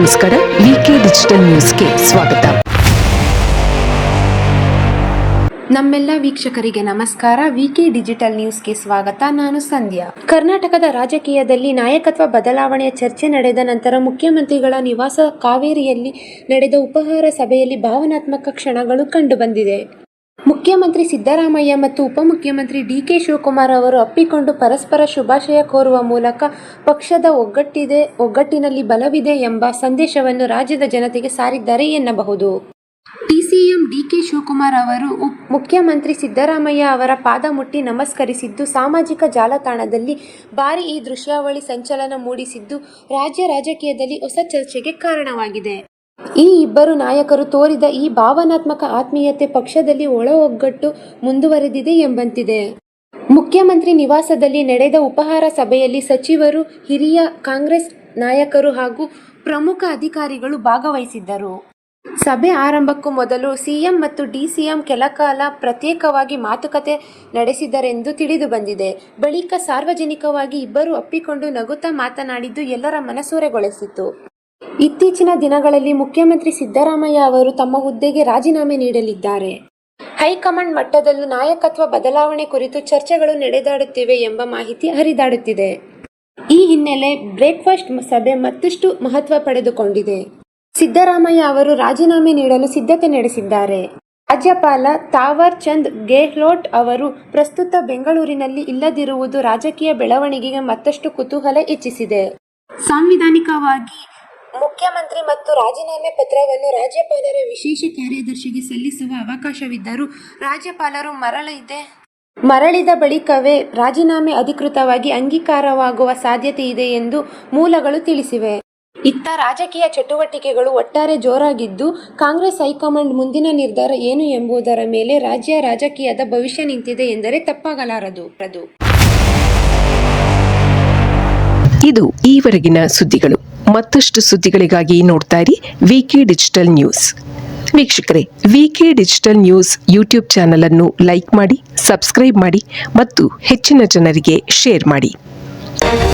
ನಮಸ್ಕಾರ. ವಿಕೆ ಡಿಜಿಟಲ್ ನ್ಯೂಸ್ಗೆ ಸ್ವಾಗತ. ನಮ್ಮೆಲ್ಲ ವೀಕ್ಷಕರಿಗೆ ನಮಸ್ಕಾರ. ವಿಕೆ ಡಿಜಿಟಲ್ ನ್ಯೂಸ್ಗೆ ಸ್ವಾಗತ. ನಾನು ಸಂಧ್ಯಾ. ಕರ್ನಾಟಕದ ರಾಜಕೀಯದಲ್ಲಿ ನಾಯಕತ್ವ ಬದಲಾವಣೆಯ ಚರ್ಚೆ ನಡೆದ ನಂತರ ಮುಖ್ಯಮಂತ್ರಿಗಳ ನಿವಾಸ ಕಾವೇರಿಯಲ್ಲಿ ನಡೆದ ಉಪಹಾರ ಸಭೆಯಲ್ಲಿ ಭಾವನಾತ್ಮಕ ಕ್ಷಣಗಳು ಕಂಡುಬಂದಿದೆ. ಮುಖ್ಯಮಂತ್ರಿ ಸಿದ್ದರಾಮಯ್ಯ ಮತ್ತು ಉಪಮುಖ್ಯಮಂತ್ರಿ ಡಿ.ಕೆ. ಶಿವಕುಮಾರ್ ಅವರು ಅಪ್ಪಿಕೊಂಡು ಪರಸ್ಪರ ಶುಭಾಶಯ ಕೋರುವ ಮೂಲಕ ಪಕ್ಷದ ಒಗ್ಗಟ್ಟಿನಲ್ಲಿ ಬಲವಿದೆ ಎಂಬ ಸಂದೇಶವನ್ನು ರಾಜ್ಯದ ಜನತೆಗೆ ಸಾರಿದ್ದಾರೆ ಎನ್ನಬಹುದು. ಡಿಸಿಎಂ ಡಿ.ಕೆ. ಶಿವಕುಮಾರ್ ಅವರು ಮುಖ್ಯಮಂತ್ರಿ ಸಿದ್ದರಾಮಯ್ಯ ಅವರ ಪಾದ ಮುಟ್ಟಿ ನಮಸ್ಕರಿಸಿದ್ದು ಸಾಮಾಜಿಕ ಜಾಲತಾಣದಲ್ಲಿ ಭಾರೀ ಈ ದೃಶ್ಯಾವಳಿ ಸಂಚಲನ ಮೂಡಿಸಿದ್ದು ರಾಜ್ಯ ರಾಜಕೀಯದಲ್ಲಿ ಹೊಸ ಚರ್ಚೆಗೆ ಕಾರಣವಾಗಿದೆ. ಈ ಇಬ್ಬರು ನಾಯಕರು ತೋರಿದ ಈ ಭಾವನಾತ್ಮಕ ಆತ್ಮೀಯತೆ ಪಕ್ಷದಲ್ಲಿ ಒಳ ಒಗ್ಗಟ್ಟು ಮುಂದುವರೆದಿದೆ ಎಂಬಂತಿದೆ. ಮುಖ್ಯಮಂತ್ರಿ ನಿವಾಸದಲ್ಲಿ ನಡೆದ ಉಪಹಾರ ಸಭೆಯಲ್ಲಿ ಸಚಿವರು, ಹಿರಿಯ ಕಾಂಗ್ರೆಸ್ ನಾಯಕರು ಹಾಗೂ ಪ್ರಮುಖ ಅಧಿಕಾರಿಗಳು ಭಾಗವಹಿಸಿದ್ದರು. ಸಭೆ ಆರಂಭಕ್ಕೂ ಮೊದಲು ಸಿಎಂ ಮತ್ತು ಡಿಸಿಎಂ ಕೆಲಕಾಲ ಪ್ರತ್ಯೇಕವಾಗಿ ಮಾತುಕತೆ ನಡೆಸಿದರೆಂದು ತಿಳಿದುಬಂದಿದೆ. ಬಳಿಕ ಸಾರ್ವಜನಿಕವಾಗಿ ಇಬ್ಬರು ಅಪ್ಪಿಕೊಂಡು ನಗುತ್ತಾ ಮಾತನಾಡಿದ್ದು ಎಲ್ಲರ ಮನಸೂರೆಗೊಳಿಸಿತು. ಇತ್ತೀಚಿನ ದಿನಗಳಲ್ಲಿ ಮುಖ್ಯಮಂತ್ರಿ ಸಿದ್ದರಾಮಯ್ಯ ಅವರು ತಮ್ಮ ಹುದ್ದೆಗೆ ರಾಜೀನಾಮೆ ನೀಡಲಿದ್ದಾರೆ. ಹೈಕಮಾಂಡ್ ಮಟ್ಟದಲ್ಲೂ ನಾಯಕತ್ವ ಬದಲಾವಣೆ ಕುರಿತು ಚರ್ಚೆಗಳು ನಡೆದಾಡುತ್ತಿವೆ ಎಂಬ ಮಾಹಿತಿ ಹರಿದಾಡುತ್ತಿದೆ. ಈ ಹಿನ್ನೆಲೆ ಬ್ರೇಕ್ಫಾಸ್ಟ್ ಸಭೆ ಮತ್ತಷ್ಟು ಮಹತ್ವ ಪಡೆದುಕೊಂಡಿದೆ. ಸಿದ್ದರಾಮಯ್ಯ ಅವರು ರಾಜೀನಾಮೆ ನೀಡಲು ಸಿದ್ಧತೆ ನಡೆಸಿದ್ದಾರೆ. ರಾಜ್ಯಪಾಲ ತಾವರ್ ಚಂದ್ ಗೆಹ್ಲೋಟ್ ಅವರು ಪ್ರಸ್ತುತ ಬೆಂಗಳೂರಿನಲ್ಲಿ ಇಲ್ಲದಿರುವುದು ರಾಜಕೀಯ ಬೆಳವಣಿಗೆಗೆ ಮತ್ತಷ್ಟು ಕುತೂಹಲ ಹೆಚ್ಚಿಸಿದೆ. ಸಾಂವಿಧಾನಿಕವಾಗಿ ಮುಖ್ಯಮಂತ್ರಿ ಮತ್ತು ರಾಜೀನಾಮೆ ಪತ್ರವನ್ನು ರಾಜ್ಯಪಾಲರ ವಿಶೇಷ ಕಾರ್ಯದರ್ಶಿಗೆ ಸಲ್ಲಿಸುವ ಅವಕಾಶವಿದ್ದರೂ ರಾಜ್ಯಪಾಲರು ಮರಳಿದ ಬಳಿಕವೇ ರಾಜೀನಾಮೆ ಅಧಿಕೃತವಾಗಿ ಅಂಗೀಕಾರವಾಗುವ ಸಾಧ್ಯತೆ ಇದೆ ಎಂದು ಮೂಲಗಳು ತಿಳಿಸಿವೆ. ಇತ್ತ ರಾಜಕೀಯ ಚಟುವಟಿಕೆಗಳು ಒಟ್ಟಾರೆ ಜೋರಾಗಿದ್ದು, ಕಾಂಗ್ರೆಸ್ ಹೈಕಮಾಂಡ್ ಮುಂದಿನ ನಿರ್ಧಾರ ಏನು ಎಂಬುದರ ಮೇಲೆ ರಾಜ್ಯ ರಾಜಕೀಯದ ಭವಿಷ್ಯ ನಿಂತಿದೆ ಎಂದರೆ ತಪ್ಪಾಗಲಾರದು. ಇದು ಈವರೆಗಿನ ಸುದ್ದಿಗಳು. ಮತ್ತಷ್ಟು ಸುದ್ದಿಗಳಿಗಾಗಿ ನೋಡ್ತಾ ಇರಿ ವಿಕೆ ಡಿಜಿಟಲ್ ನ್ಯೂಸ್. ವೀಕ್ಷಕರೇ, ವಿಕೆ ಡಿಜಿಟಲ್ ನ್ಯೂಸ್ ಯೂಟ್ಯೂಬ್ ಚಾನಲ್ ಅನ್ನು ಲೈಕ್ ಮಾಡಿ, ಸಬ್ಸ್ಕ್ರೈಬ್ ಮಾಡಿ ಮತ್ತು ಹೆಚ್ಚಿನ ಜನರಿಗೆ ಶೇರ್ ಮಾಡಿ.